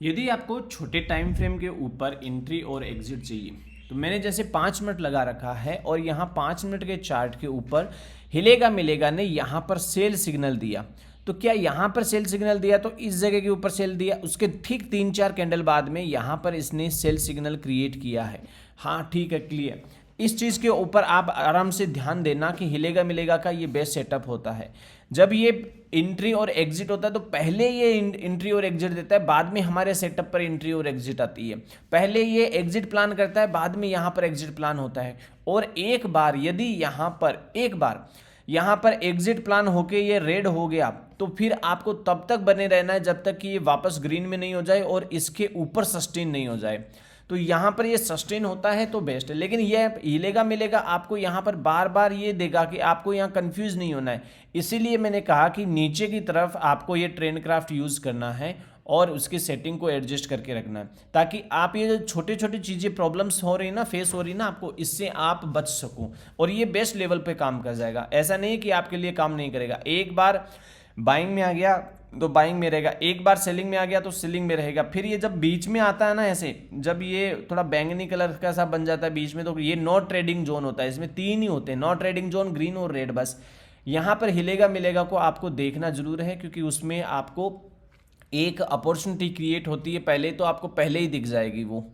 यदि आपको छोटे टाइम फ्रेम के ऊपर एंट्री और एग्जिट चाहिए तो मैंने जैसे 5 मिनट लगा रखा है और यहाँ 5 मिनट के चार्ट के ऊपर हिलेगा मिलेगा ने यहाँ पर सेल सिग्नल दिया। तो क्या यहाँ पर सेल सिग्नल दिया तो इस जगह के ऊपर सेल दिया, उसके ठीक 3-4 कैंडल बाद में यहाँ पर इसने सेल सिग्नल क्रिएट किया है। हाँ ठीक है, क्लियर। इस चीज़ के ऊपर आप आराम से ध्यान देना कि हिलेगा मिलेगा का ये बेस्ट सेटअप होता है। जब ये एंट्री और एग्जिट होता है तो पहले ये एंट्री और एग्जिट देता है, बाद में हमारे सेटअप पर एंट्री और एग्जिट आती है। पहले ये एग्जिट प्लान करता है, बाद में यहाँ पर एग्जिट प्लान होता है। और एक बार यदि यहाँ पर एग्जिट प्लान होके ये रेड हो गया तो फिर आपको तब तक बने रहना है जब तक कि ये वापस ग्रीन में नहीं हो जाए और इसके ऊपर सस्टेन नहीं हो जाए। तो यहाँ पर ये सस्टेन होता है तो बेस्ट है, लेकिन ये हिलेगा मिलेगा आपको यहाँ पर बार बार ये देगा कि आपको यहाँ कंफ्यूज नहीं होना है। इसीलिए मैंने कहा कि नीचे की तरफ आपको ये ट्रेंड क्राफ्ट यूज़ करना है और उसकी सेटिंग को एडजस्ट करके रखना है, ताकि आप ये जो छोटी छोटी चीज़ें प्रॉब्लम्स हो रही ना, फेस हो रही ना आपको, इससे आप बच सको और ये बेस्ट लेवल पे काम कर जाएगा। ऐसा नहीं कि आपके लिए काम नहीं करेगा। एक बार बाइंग में आ गया तो बाइंग में रहेगा, एक बार सेलिंग में आ गया तो सेलिंग में रहेगा। फिर ये जब बीच में आता है ना, ऐसे जब ये थोड़ा बैंगनी कलर का सा बन जाता है बीच में, तो ये नो ट्रेडिंग जोन होता है। इसमें 3 ही होते हैं, नो ट्रेडिंग जोन, ग्रीन और रेड। बस यहाँ पर हिलेगा मिलेगा को आपको देखना जरूर है, क्योंकि उसमें आपको एक अपॉर्चुनिटी क्रिएट होती है। पहले तो आपको पहले ही दिख जाएगी वो।